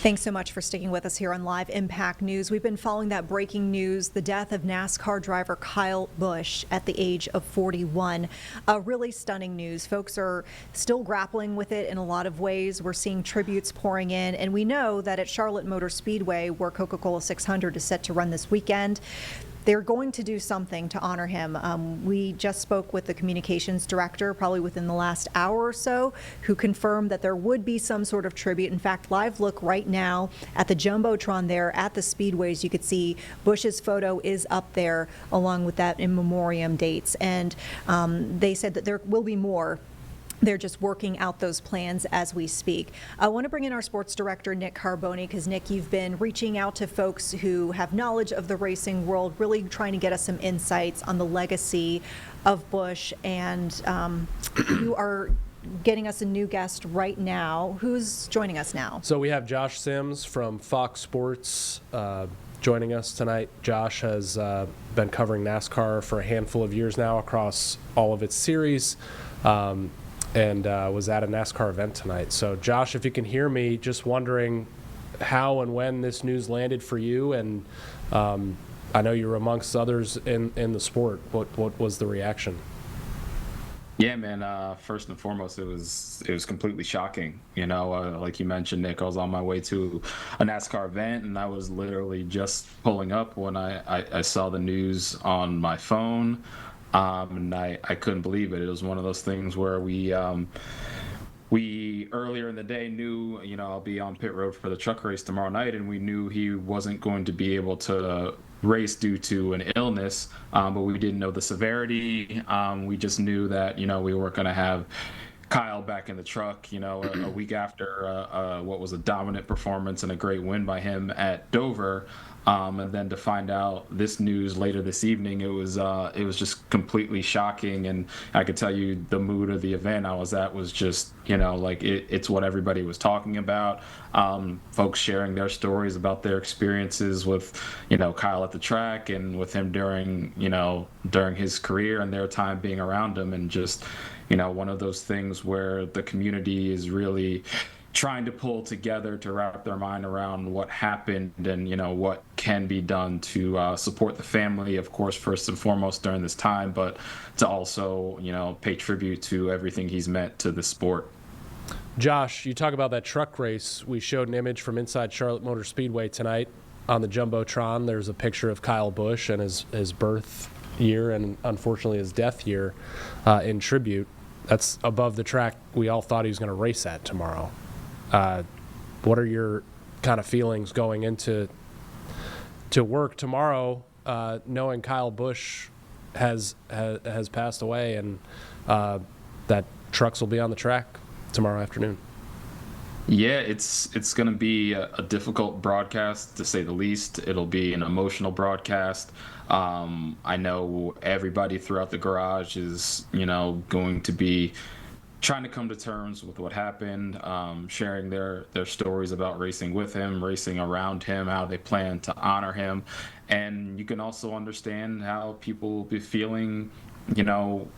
Thanks so much for sticking with us here on Live Impact News. We've been following that breaking news, the death of NASCAR driver Kyle Busch at the age of 41. Really stunning news. Folks are still grappling with it in a lot of ways. We're seeing tributes pouring in, and we know that at Charlotte Motor Speedway, where Coca-Cola 600 is set to run this weekend, they're going to do something to honor him. We just spoke with the communications director probably within the last hour or so, who confirmed that there would be some sort of tribute. In fact, live look right now at the Jumbotron there at the speedways. You could see Bush's photo is up there along with that in memoriam dates. And they said that there will be more. They're just working out those plans as we speak. I want to bring in our sports director, Nick Carboni, because, Nick, you've been reaching out to folks who have knowledge of the racing world, really trying to get us some insights on the legacy of Busch. And you are getting us a new guest right now. Who's joining us now? So we have Josh Sims from Fox Sports joining us tonight. Josh has been covering NASCAR for a handful of years now across all of its series. And was at a NASCAR event tonight. So, Josh, if you can hear me, just wondering how and when this news landed for you. And I know you're amongst others in the sport. What was the reaction? Yeah, man. First and foremost, it was completely shocking. You know, like you mentioned, Nick, I was on my way to a NASCAR event, and I was literally just pulling up when I saw the news on my phone. And I couldn't believe it. It was one of those things where we earlier in the day knew, you know, I'll be on pit road for the truck race tomorrow night, and we knew he wasn't going to be able to race due to an illness, but we didn't know the severity. We just knew that, you know, we weren't going to have Kyle back in the truck, you know, a week after what was a dominant performance and a great win by him at Dover. And then to find out this news later this evening, it was just completely shocking. And I could tell you the mood of the event I was at was just, you know, like it's what everybody was talking about. Folks sharing their stories about their experiences with, you know, Kyle at the track and with him during his career and their time being around him. And just, you know, one of those things where the community is really trying to pull together to wrap their mind around what happened and, you know, what can be done to support the family, of course, first and foremost during this time, but to also, you know, pay tribute to everything he's meant to the sport. Josh, you talk about that truck race. We showed an image from inside Charlotte Motor Speedway tonight on the Jumbotron. There's a picture of Kyle Busch and his birth year and unfortunately his death year in tribute. That's above the track we all thought he was going to race at tomorrow. What are your kind of feelings going into work tomorrow, knowing Kyle Busch has passed away and that trucks will be on the track tomorrow afternoon? Yeah, it's going to be a difficult broadcast, to say the least. It'll be an emotional broadcast. I know everybody throughout the garage is, you know, going to be trying to come to terms with what happened, sharing their stories about racing with him, racing around him, how they plan to honor him. And you can also understand how people will be feeling, you know,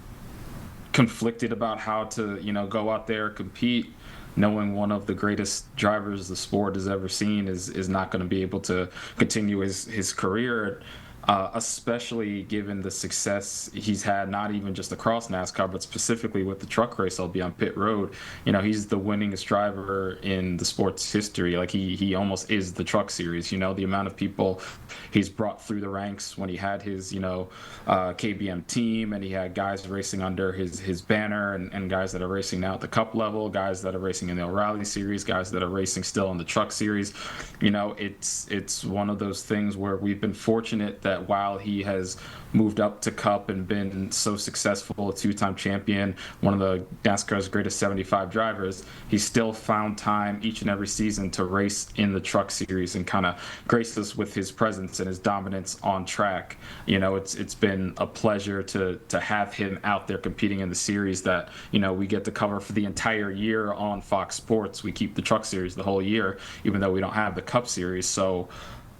conflicted about how to, you know, go out there, compete, knowing one of the greatest drivers the sport has ever seen is not going to be able to continue his career. Especially given the success he's had, not even just across NASCAR, but specifically with the truck race. I'll be on pit road. You know, he's the winningest driver in the sport's history. Like he almost is the truck series. You know, the amount of people he's brought through the ranks when he had his, you know, KBM team, and he had guys racing under his banner, and guys that are racing now at the Cup level, guys that are racing in the O'Reilly series, guys that are racing still in the truck series. You know, it's one of those things where we've been fortunate that while he has moved up to Cup and been so successful, a two-time champion, one of the NASCAR's greatest 75 drivers, he still found time each and every season to race in the truck series and kind of grace us with his presence and his dominance on track. You know, it's been a pleasure to have him out there competing in the series that, you know, we get to cover for the entire year on Fox Sports. We keep the truck series the whole year, even though we don't have the Cup series. So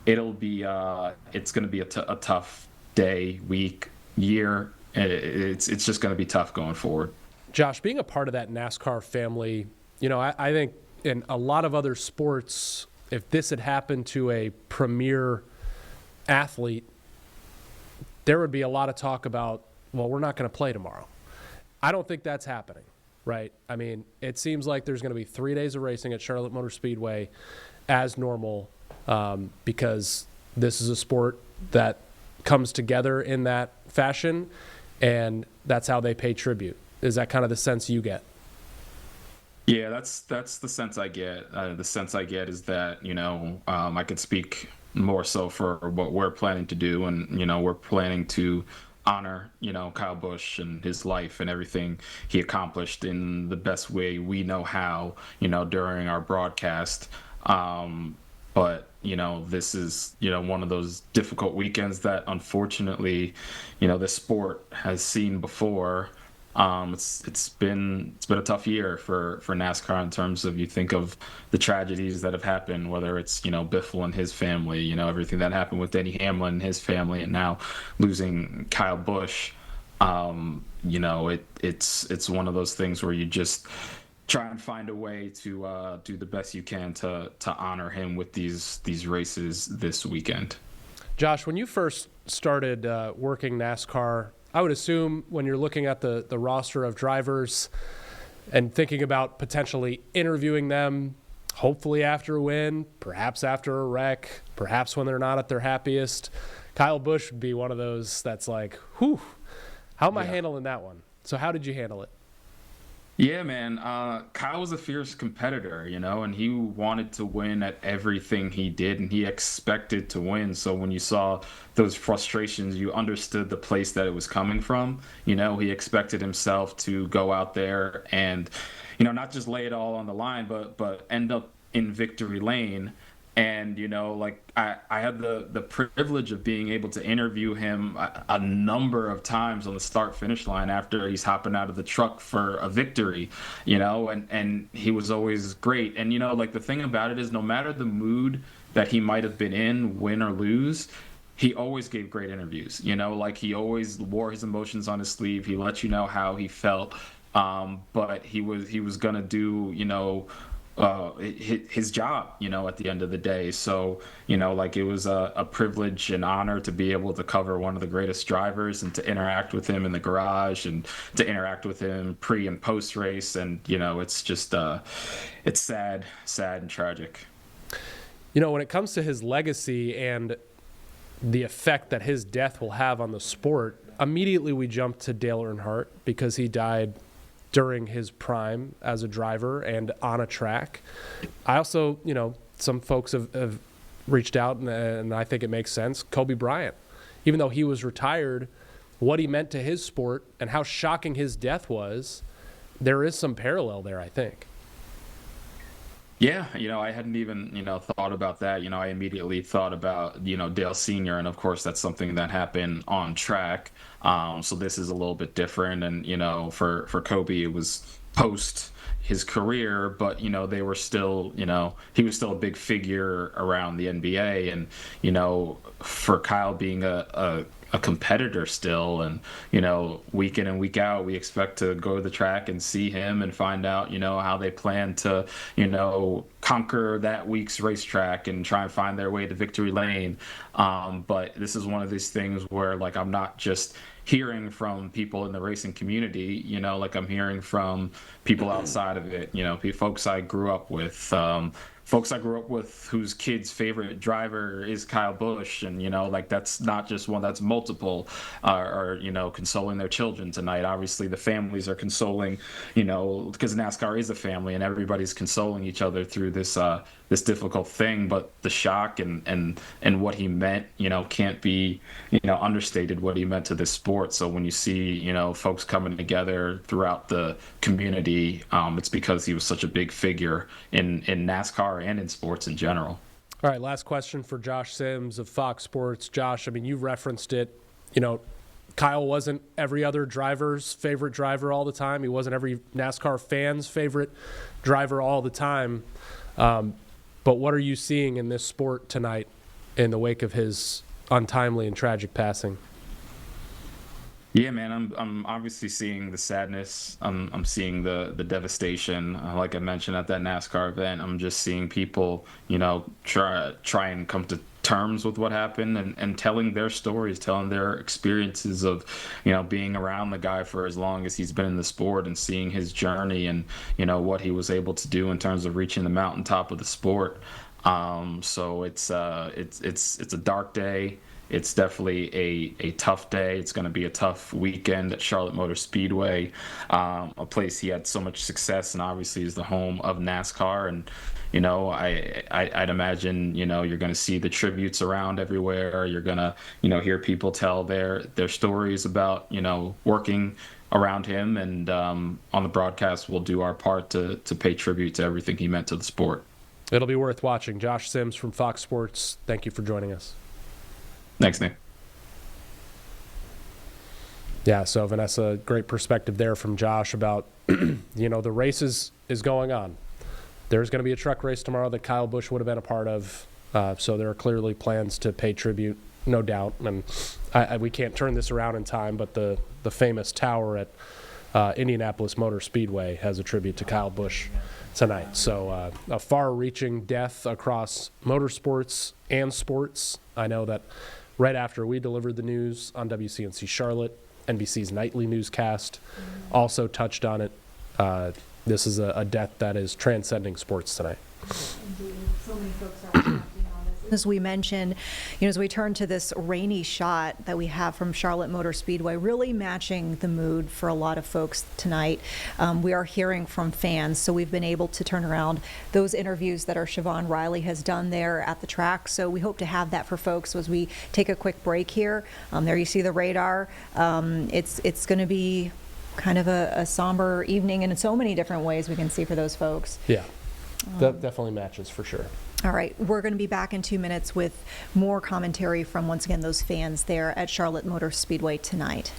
it'll be it's going to be a tough day, week, year. It's just going to be tough going forward. Josh, being a part of that NASCAR family, you know, I think in a lot of other sports, if this had happened to a premier athlete, there would be a lot of talk about, well, we're not going to play tomorrow. I don't think that's happening, right? I mean, it seems like there's going to be 3 days of racing at Charlotte Motor Speedway as normal, because this is a sport that comes together in that fashion, and that's how they pay tribute. Is that kind of the sense you get? Yeah, that's the sense I get. The sense I get is that, I could speak more so for what we're planning to do, and we're planning to honor Kyle Busch and his life and everything he accomplished in the best way we know how, during our broadcast. But this is one of those difficult weekends that unfortunately the sport has seen before. It's been a tough year for NASCAR in terms of, you think of the tragedies that have happened, whether it's Biffle and his family, everything that happened with Denny Hamlin and his family, and now losing Kyle Busch. It's one of those things where you just try and find a way to do the best you can to honor him with these races this weekend. Josh, when you first started working NASCAR, I would assume when you're looking at the roster of drivers and thinking about potentially interviewing them, hopefully after a win, perhaps after a wreck, perhaps when they're not at their happiest, Kyle Busch would be one of those that's like, whew, how am I handling that one? So how did you handle it? Yeah, man. Kyle was a fierce competitor, and he wanted to win at everything he did, and he expected to win. So when you saw those frustrations, you understood the place that it was coming from. He expected himself to go out there and, not just lay it all on the line, but end up in victory lane. And, I had the privilege of being able to interview him a number of times on the start-finish line after he's hopping out of the truck for a victory, and he was always great. And, the thing about it is, no matter the mood that he might have been in, win or lose, he always gave great interviews. He always wore his emotions on his sleeve. He let you know how he felt, but he was going to do, his job, at the end of the day. So, it was a privilege and honor to be able to cover one of the greatest drivers and to interact with him in the garage and to interact with him pre and post race. And, it's just, it's sad and tragic. When it comes to his legacy and the effect that his death will have on the sport, immediately we jump to Dale Earnhardt because he died during his prime as a driver and on a track. I also, some folks have reached out, and I think it makes sense. Kobe Bryant, even though he was retired, what he meant to his sport and how shocking his death was, there is some parallel there, I think. Yeah, I hadn't even, thought about that. I immediately thought about, Dale Sr., and of course that's something that happened on track. So this is a little bit different. And, for Kobe, it was post his career, but, they were still, he was still a big figure around the NBA. And, for Kyle being a competitor still, and week in and week out we expect to go to the track and see him and find out how they plan to conquer that week's racetrack and try and find their way to victory lane. But this is one of these things where I'm not just hearing from people in the racing community, I'm hearing from people outside of it, folks I grew up with, whose kid's favorite driver is Kyle Busch. And, that's not just one, that's multiple are consoling their children tonight. Obviously, the families are consoling, because NASCAR is a family and everybody's consoling each other through this difficult thing. But the shock and what he meant, can't be, understated what he meant to this sport. So when you see, folks coming together throughout the community, it's because he was such a big figure in NASCAR and in sports in general. All right, last question for Josh Sims of Fox Sports. Josh, I mean, you referenced it. Kyle wasn't every other driver's favorite driver all the time. He wasn't every NASCAR fan's favorite driver all the time. But what are you seeing in this sport tonight in the wake of his untimely and tragic passing? Yeah, man, I'm obviously seeing the sadness. I'm seeing the devastation. Like I mentioned at that NASCAR event, I'm just seeing people, try and come to terms with what happened and telling their stories, telling their experiences of, being around the guy for as long as he's been in the sport and seeing his journey and, what he was able to do in terms of reaching the mountaintop of the sport. So it's a dark day. It's definitely a tough day. It's going to be a tough weekend at Charlotte Motor Speedway, a place he had so much success and obviously is the home of NASCAR. And, I'd imagine, you're going to see the tributes around everywhere. You're going to, hear people tell their stories about, working around him. And on the broadcast, we'll do our part to pay tribute to everything he meant to the sport. It'll be worth watching. Josh Sims from Fox Sports, thank you for joining us. Thanks, Nick. Yeah, so Vanessa, great perspective there from Josh about, the race is going on. There's going to be a truck race tomorrow that Kyle Busch would have been a part of. So there are clearly plans to pay tribute, no doubt. And we can't turn this around in time, but the famous tower at Indianapolis Motor Speedway has a tribute to Kyle Busch tonight. So a far-reaching death across motorsports and sports. I know that right after we delivered the news on WCNC Charlotte, NBC's nightly newscast also touched on it. This is a death that is transcending sports tonight. Indeed. So many folks are reflecting on this. As we mentioned, as we turn to this rainy shot that we have from Charlotte Motor Speedway, really matching the mood for a lot of folks tonight. We are hearing from fans, so we've been able to turn around those interviews that our Siobhan Riley has done there at the track. So we hope to have that for folks as we take a quick break here. There you see the radar. It's going to be kind of a somber evening, and in so many different ways we can see for those folks. Yeah, that definitely matches for sure. All right, we're going to be back in 2 minutes with more commentary from, once again, those fans there at Charlotte Motor Speedway tonight.